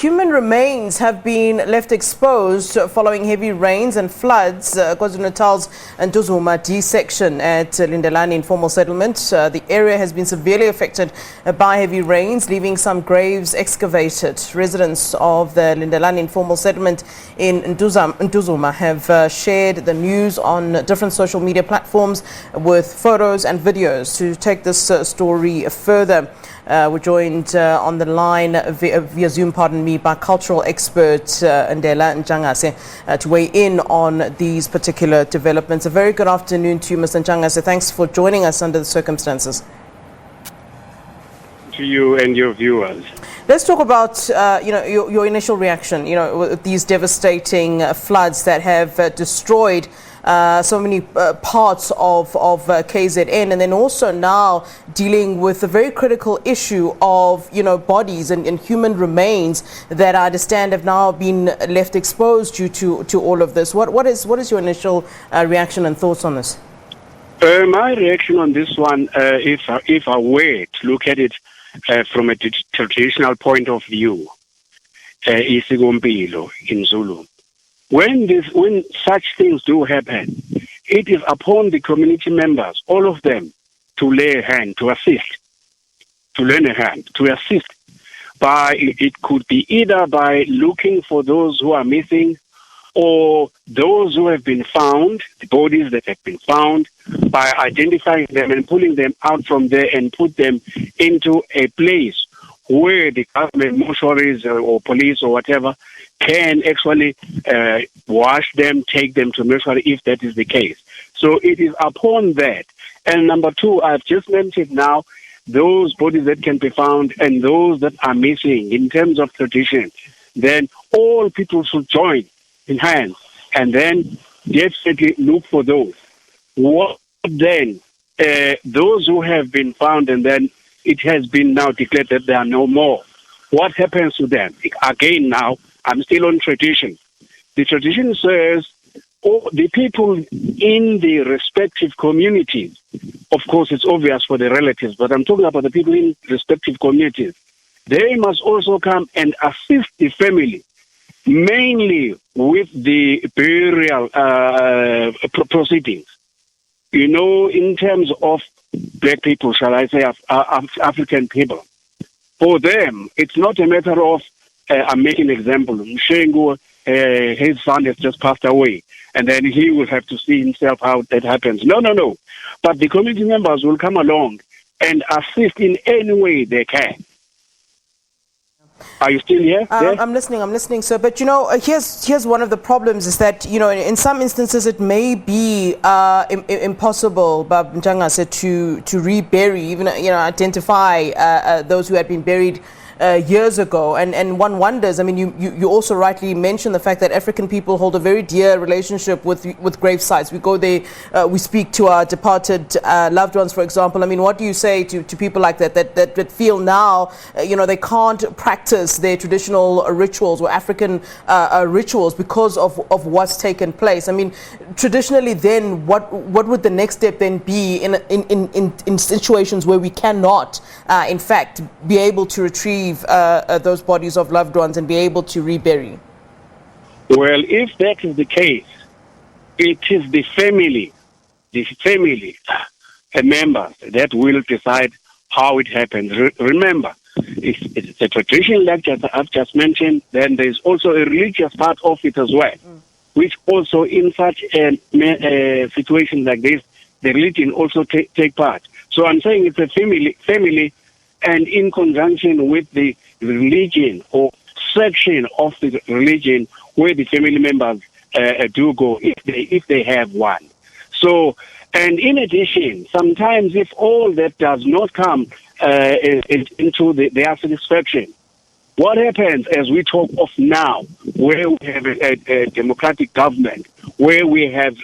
Human remains have been left exposed following heavy rains and floods. KwaZulu-Natal's Ntuzuma D section at Lindelani informal settlement. The area has been severely affected by heavy rains, leaving some graves excavated. Residents of the Lindelani informal settlement in Ntuzuma have shared the news on different social media platforms with photos and videos. To take this story further, we're joined on the line via Zoom, by cultural expert Ndela Ntshangase to weigh in on these particular developments. A very good afternoon to you, Mr. Ntshangase. Thanks for joining us under the circumstances. To you and your viewers. Let's talk about your initial reaction. With these devastating floods that have destroyed so many parts of KZN, and then also now dealing with the very critical issue of bodies and human remains that I understand have now been left exposed due to all of this. What is your initial reaction and thoughts on this? My reaction on this one, if I were to look at it from a traditional point of view, isikompilo in Zulu. When such things do happen, it is upon the community members, all of them, to lay a hand, to assist, to lend a hand, to assist. It could be either by looking for those who are missing, or those who have been found, the bodies that have been found, by identifying them and pulling them out from there and put them into a place where the government mortuaries or police or whatever can actually wash them, take them to mortuary if that is the case. So it is upon that. And number two, I've just mentioned now, those bodies that can be found and those that are missing in terms of tradition, then all people should join in hands and then definitely look for those. What then? Those who have been found and then it has been now declared that there are no more. What happens to them? Again now, I'm still on tradition. The tradition says the people in the respective communities, of course it's obvious for the relatives, but I'm talking about the people in respective communities, they must also come and assist the family, mainly with the burial proceedings. In terms of black people, shall I say, African people, for them, it's not a matter of, I'm making an example, Mshengu, his son has just passed away, and then he will have to see himself how that happens. No. But the community members will come along and assist in any way they can. Are you still here? I'm listening, sir. But here's one of the problems is that in some instances it may be impossible, Ntshangase, to rebury, even identify those who had been buried years ago, and one wonders. I mean, you also rightly mentioned the fact that African people hold a very dear relationship with grave sites. We go there, we speak to our departed loved ones, for example. I mean, what do you say to people like that feel now they can't practice their traditional rituals or African rituals because of what's taken place? I mean, traditionally, then what would the next step then be in situations where we cannot, in fact, be able to retrieve those bodies of loved ones and be able to rebury? Well, if that is the case, it is the family members that will decide how it happens. Remember, it's a tradition like I've just mentioned. Then there's also a religious part of it as well, which also in such a situation like this, the religion also take part. So I'm saying it's a family, and in conjunction with the religion or section of the religion where the family members do go if they have one. So, and in addition, sometimes if all that does not come into their satisfaction, what happens as we talk of now, where we have a democratic government, where we have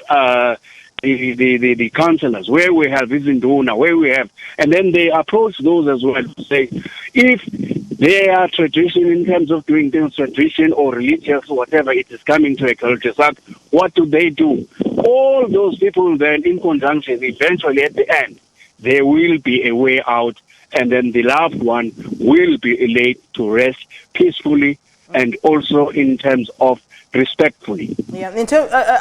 the councillors, where we have Izinduna, where we have, and then they approach those as well to say, if they are tradition in terms of doing things, tradition or religious or whatever, it is coming to a culture act, what do they do? All those people then in conjunction, eventually at the end, there will be a way out, and then the loved one will be laid to rest peacefully and also in terms of respectfully. Yeah, in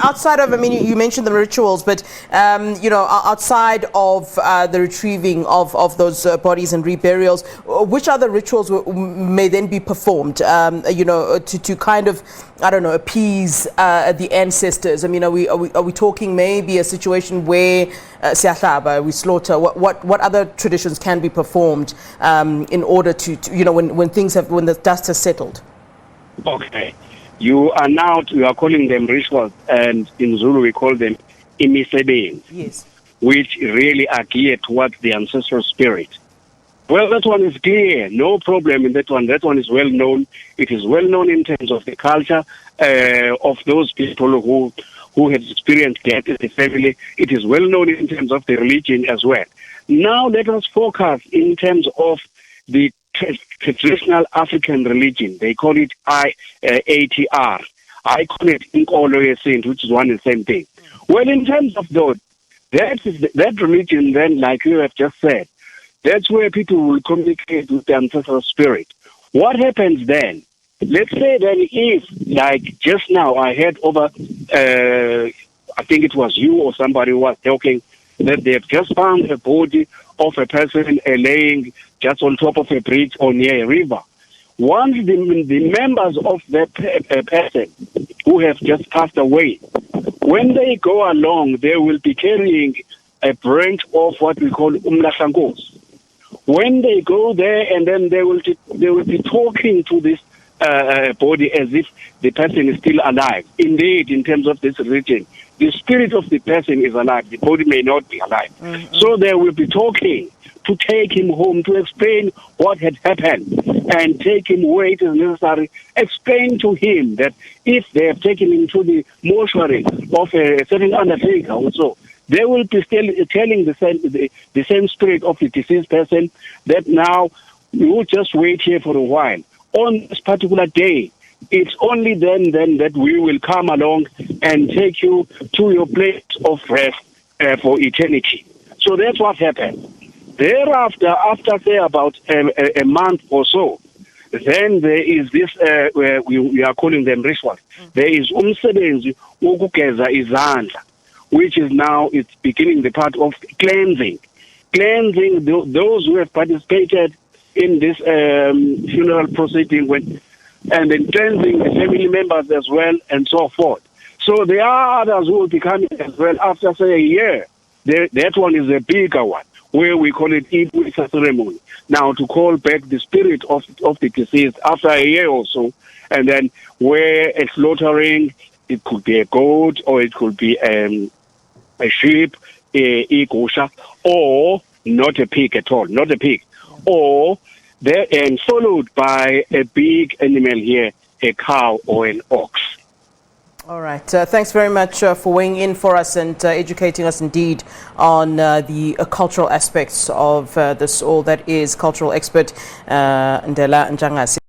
outside of, I mean, you mentioned the rituals, but outside of the retrieving of those bodies and reburials, which other rituals may then be performed? To kind of, I don't know, appease the ancestors. I mean, are we talking maybe a situation where we slaughter? What other traditions can be performed in order to when the dust has settled? Okay. You are calling them rituals, and in Zulu we call them imisebenzi. Yes. Which really are geared towards the ancestral spirit. Well, that one is clear. No problem in that one. That one is well known. It is well known in terms of the culture of those people who have experienced death in the family. It is well known in terms of the religion as well. Now let us focus in terms of the traditional African religion. They call it ATR. I call it Inkolo Yesintu, which is one and the same thing. Well, in terms of that religion, then, like you have just said, that's where people will communicate with the ancestral spirit. What happens then? Let's say then if, like just now, I heard over, I think it was you or somebody who was talking, that they have just found a body of a person laying just on top of a bridge or near a river. Once the members of that person who have just passed away, when they go along, they will be carrying a branch of what we call umlahlankosi. When they go there, and then they will be talking to this body as if the person is still alive. Indeed, in terms of this religion, the spirit of the person is alive. The body may not be alive. Mm-hmm. So they will be talking to take him home, to explain what had happened, and take him where it is necessary. Explain to him that if they have taken him to the mortuary of a certain undertaker also, they will be still telling the same spirit of the deceased person that now you will just wait here for a while. On this particular day, it's only then that we will come along and take you to your place of rest for eternity. So that's what happened. Thereafter, after say about a month or so, then there is this, where we are calling them rituals. There is umsebenzi wokugeza izandla, which is now, it's beginning the part of cleansing. Cleansing those who have participated in this funeral proceeding, and then cleansing the family members as well, and so forth. So there are others who will be coming as well after, say, a year. That one is a bigger one, where we call it Ibuisa ceremony. Now, to call back the spirit of the deceased after a year or so, and then where a slaughtering, it could be a goat, or it could be a sheep, a igusha, or not a pig at all, not a pig. Or and followed by a big animal here, a cow or an ox. All right. Thanks very much for weighing in for us and educating us indeed on the cultural aspects of this all. That is cultural expert Ndela Ntshangase.